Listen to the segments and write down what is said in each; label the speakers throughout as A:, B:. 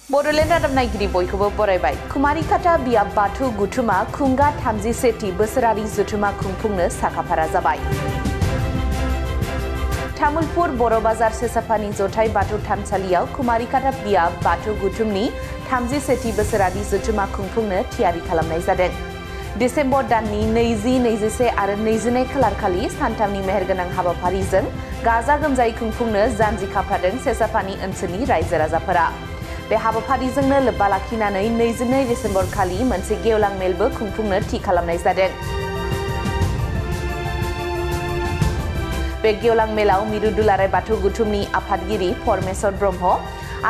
A: बड'लेण्ड रादाब नायगिरि बयखौबो बरायबाय। कुमारिकाटा बियाब बाथौ गुथुमा खुंगा 37थि बोसोरारि जथुमा खुंफुंनो साखाफारा जाबाय। तामुलपुर बर' बाजार सेसापानि जथाइ बाथौ थानसालियाव कुमारिकाटा बियाब बाथौ गुथुमनि 37थि बोसोरारि जथुमा खुंफुंनो थियारि खालामनाय जादों। डिसेम्बर दाननि 20, 21 आरो 22 खालारखालि सानथामनि मेहेरगोनां हाबाफारिजों गाजा गोमजायै खुंफुंनो जानजि खाफ्रादों सेसापानि ओनसोलनि रायजो राजाफोरा। बे हाबाफारिजोंनो लोब्बा लाखिनानै 22 डिसेम्बर खालि मोनसे गेवलां मेलबो खुंफुंनो थि खालामनाय जादों। बे गेवलां मेलाव मिरु दुलाराय बाथौ गुथुमनि आफादगिरि परमेश्वर ब्रह्म,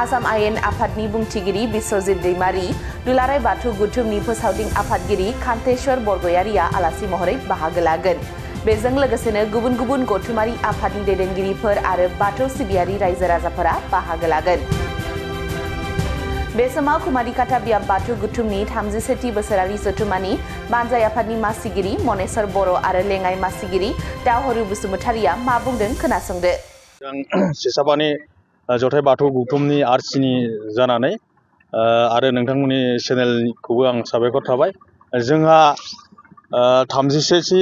A: आसाम आयेन आफादनि बुंथिगिरि बिश्वजित दैमारी, दुलाराय बाथौ गुथुमनि फोसावदिं आफादगिरि कान्तेश्वर बरगयारिया आलासि महरै बाहागो लागोन। बेजों लोगोसेनो गुबुन गुबुन गथुमारि आफादनि दैदेनगिरिफोर आरो बाथौ सिबियारि रायजो राजाफोरा बाहागो लागोन। बे समाव कुमारिकाटा बियाब बाथौ गुथुमनि 37थि बोसोरारि जथुमानि बानजाय आफादनि मासिगिरि मनेश्वर बर' आरो लेङाइ मासिगिरि दावहरु बसुमतारिया मा बुंदों खोनासंदो।
B: सेसापानि जथाइ बाथौ गुथुमनि आरसिनि जानानै आरो नोंथांमोननि चेनेलखौबो आं साबायखर थाबाय। जोंहा 37थि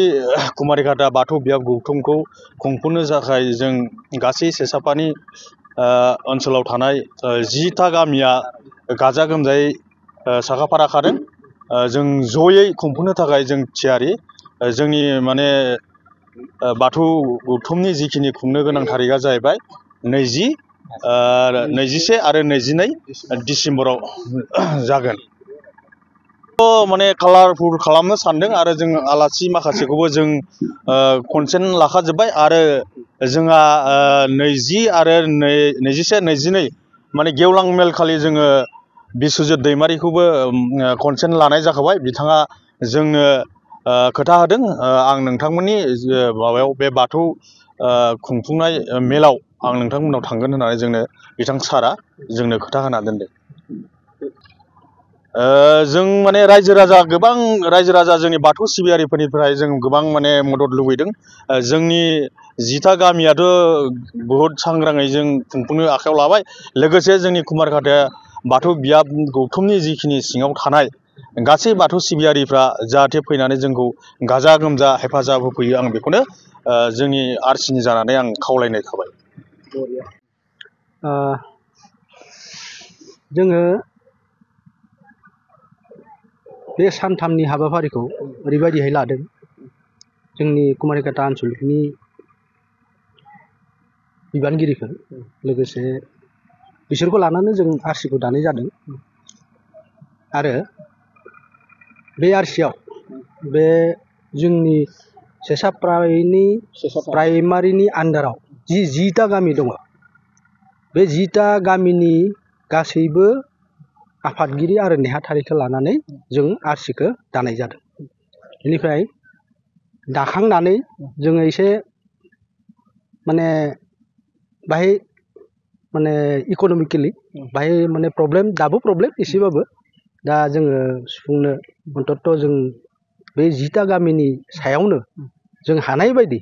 B: कुमारिकाटा बाथौ बियाब गुथुमखौ खुंफुंनो थाखाय जों गासै सेसापानि ओनसोलाव थानाय 10टा गामिया गाजा गोमजायै साखाफारा खादों। जों जयै खुंफुंनो थाखाय जों थियारि। जोंनि माने बाथौ गुथुमनि जिखिनि खुंनो गोनां थारिखआ जाहैबाय 20, 21 आरो 22 डिसेम्बराव जागोन। माने कालारफुल खालामनो सानदों आरो जों आलासि माखासेखौबो जों कनसेन्ट लाखाजोब्बाय आरो जोंहा 20 आरो 21, 22 माने गेवलां मेल खालि जोङो बिश्वजित दैमारिखौबो कनसेन्ट लानाय जाखाबाय। बिथाङा जोंनो खोथा होदों आं नोंथांमोननि माबायाव बे बाथौ खुंफुंनाय मेलाव आं नोंथांमोननाव थांगोन होननानै जोंनो बिथां सारा जोंनो खोथा होना दोनदों। जों माने गोबां रायजो राजा जोंनि बाथौ सिबियारिफोरनिफ्राय जों गोबां माने मदद लुबैदों। जोंनि 10टा गामियाथ' बहुद सांग्राङै जों खुंफुंनो आखायाव लाबाय। लोगोसे जोंनि कुमारिकाटा बाथौ बियाब गौथुमनि जिखिनि सिङाव थानाय गासै बाथौ सिबियारिफ्रा जाहाथे फैनानै जोंखौ गाजा गोमजा हेफाजाब होफैयो, आं बेखौनो जोंनि आरसिनि जानानै आं खावलायनाय थाबाय।
C: जोङो बे सानथामनि हाबाफारिखौ ओरैबायदिहाय लादों। जोंनि कुमारिकाटा आनसलिकनि बिबानगिरिफोर लोगोसे बिसोरखौ लानानै जों आरसिखौ दानाय जादों। आरो बे आरसियाव बे जोंनि प्राइमारिनि आन्दाराव 10टा गामि दङ। बे 10टा गामिनि गासैबो आफादगिरि आरो नेहाथारिखौ लानानै जों आरसिखौ दानाय जादों। बेनिफ्राय दाखांनानै जोङो एसे माने बाहाय माने इक'नमिकेलि बाहाय माने दाबो प्रब्लेम एसेबाबो। दा जोङो सुफुंनो अन्तत जों बे 10टा गामिनि सायावनो जों हानाय बायदि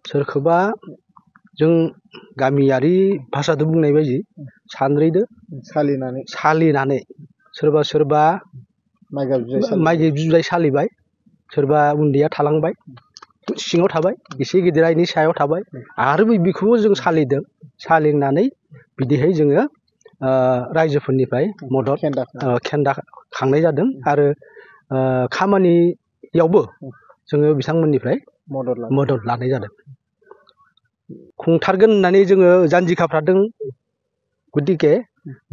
C: सोरखौबा जों गामियारि भाषादो बुंनाय बायदि सानद्रैदो सालिनानै सोरबा माइ गाय बिलाइ सालिबाय, सोरबा उन्दैया थालांबाय सिङाव थाबाय, एसे गिदिरा इनि सायाव थाबाय आरो बेखौबो जों सालिदों। सालिनानै बिदिहाय जोङो रायजोफोरनिफ्राय मदद खेन्दा खांनाय जादों आरो खामानियावबो जोङो बिथांमोननिफ्राय मदद लानाय जादों। खुंथारगोन होननानै जोङो जानजि खाफ्रादों। गतिके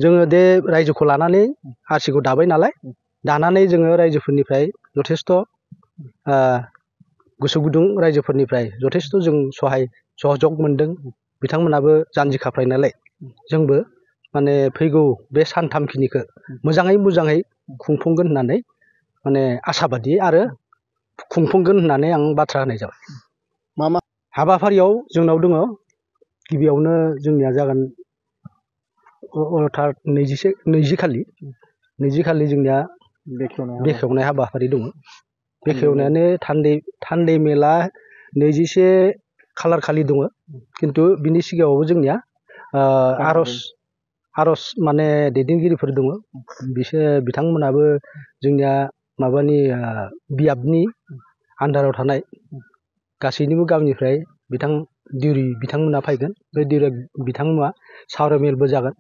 C: जोङो बे रायजोखौ लानानै आरसिखौ दाबाय नालाय, दानानै जोङो रायजोफोरनिफ्राय जथेस्थ' गोसो गुदुं रायजोफोरनिफ्राय जथेस्थ' जों सहयोग मोनदों। बिथांमोनाबो जानजि खाफ्राय नालाय जोंबो माने फैगौ बे सानथामखिनिखौ मोजाङै खुंफुंगोन होननानै माने आसाबादि आरो खुंफुंगोन होननानै आं बाथ्रा होनाय जाबाय। मा हाबाफारियाव जोंनाव दङ। गिबियावनो जोंनिया जागोन 20 खालि जोंनिया बेखेवनाय हाबाफारि दङ। बेखेवनायानो थान्दै मेला 21 खालार खालि दङ। खिन्थु बिनि सिगाङावबो जोंनिया आरज माने दैदेनगिरिफोर दङ बिसोर बिथांमोनाबो जोंनिया माबानि बियाबनि आन्दाराव थानाय गासैनिबो गामिनिफ्राय दिउरि बिथांमोना फैगोन बे दिउरि बिथांमोना सावरायमेलबो जागोन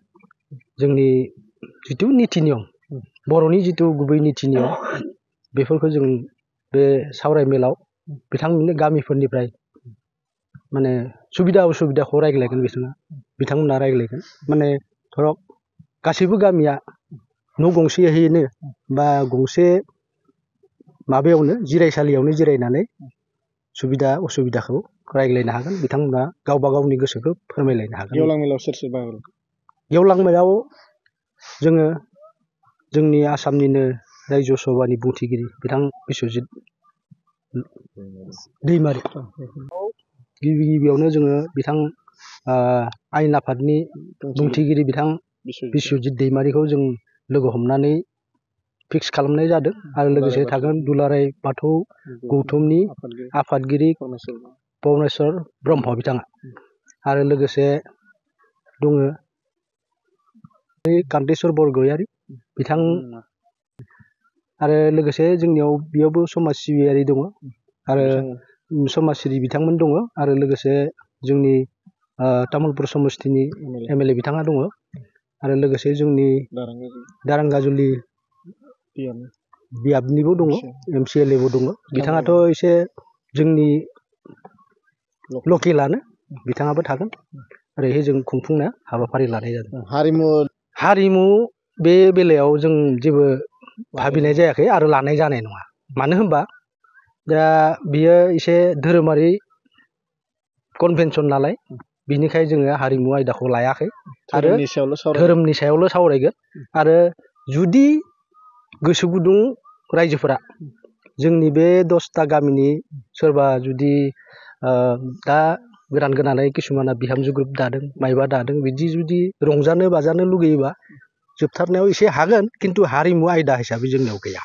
C: जोंनि जिथु निति नियम बर'नि जिथु गुबै निति नियम बेफोरखौ जों बे सावरायमेलाव बिथांमोननि गामिफोरनिफ्राय माने सुबिदा उसुबिदाखौ रायज्लायगोन बिथांमोना रायज्लायगोन माने धरक गासैबो गामिया न' गंसेयैनो बा गंसे माबायावनो जिरायसालियावनो जिरायनानै सुबिदा उसुबिदाखौ रायज्लायनो हागोन बिथांमोना गावबा गावनि गोसोखौ फोरमायलायनो हागोन। गेवलां मेलाव सोर सोर बाहागो लागोन? गेवलां मेलाव जोङो जोंनि आसामनिनो रायजो सभानि बुंथिगिरि बिथां बिस्वजित दैमारि गिबि गिबियावनो जोङो बिथां आयेन आफादनि बुंथिगिरि बिथां बिस्वजित दैमारिखौ जों लोगो हमनानै फिक्स खालामनाय जादों आरो लोगोसे थागोन दुलाराय बाथौ गौथुमनि आफादगिरि पबनेश्वर ब्रह्म बिथाङा आरो लोगोसे दङ कान्तेश्वर बरगयारि बिथां आरो लोगोसे जोंनियाव बेयावबो समाज सिबियारि दङ आरो समाजसिबि बिथांमोन दङ आरो लोगोसे जोंनि तामुलपुर समस्तिनि एमएलए बिथाङा दङ आरो लोगोसे जोंनि दारांगाजुलि बियाबनिबो दङ एमसिएलएबो दङ बिथाङाथ' एसे जोंनि लकेलानो बिथाङाबो थागोन ओरैहाय जों खुंफुंनो हाबाफारि लानाय जादों। हारिमु बे बेलायाव जों जेबो भाबिनाय जायाखै आरो लानाय जानाय नङा मानो होनबा दा बियो एसे धोरोमारि कनभेनसन नालाय बिनिखाय जोङो हारिमु आयदाखौ लायाखै आरो धोरोमनि सायावल' सावरायगोन आरो जुदि गोसो गुदुं रायजोफोरा जोंनि बे 10टा गामिनि सोरबा जुदि दा गोदानै किसुमाना बिहामजो ग्रुप दादों माइबा दादों बिदि जुदि रंजानो बाजानो लुगैयोबा जोबथारनायाव एसे हागोन खिन्थु हारिमु आयदा हिसाबै जोंनियाव गैया।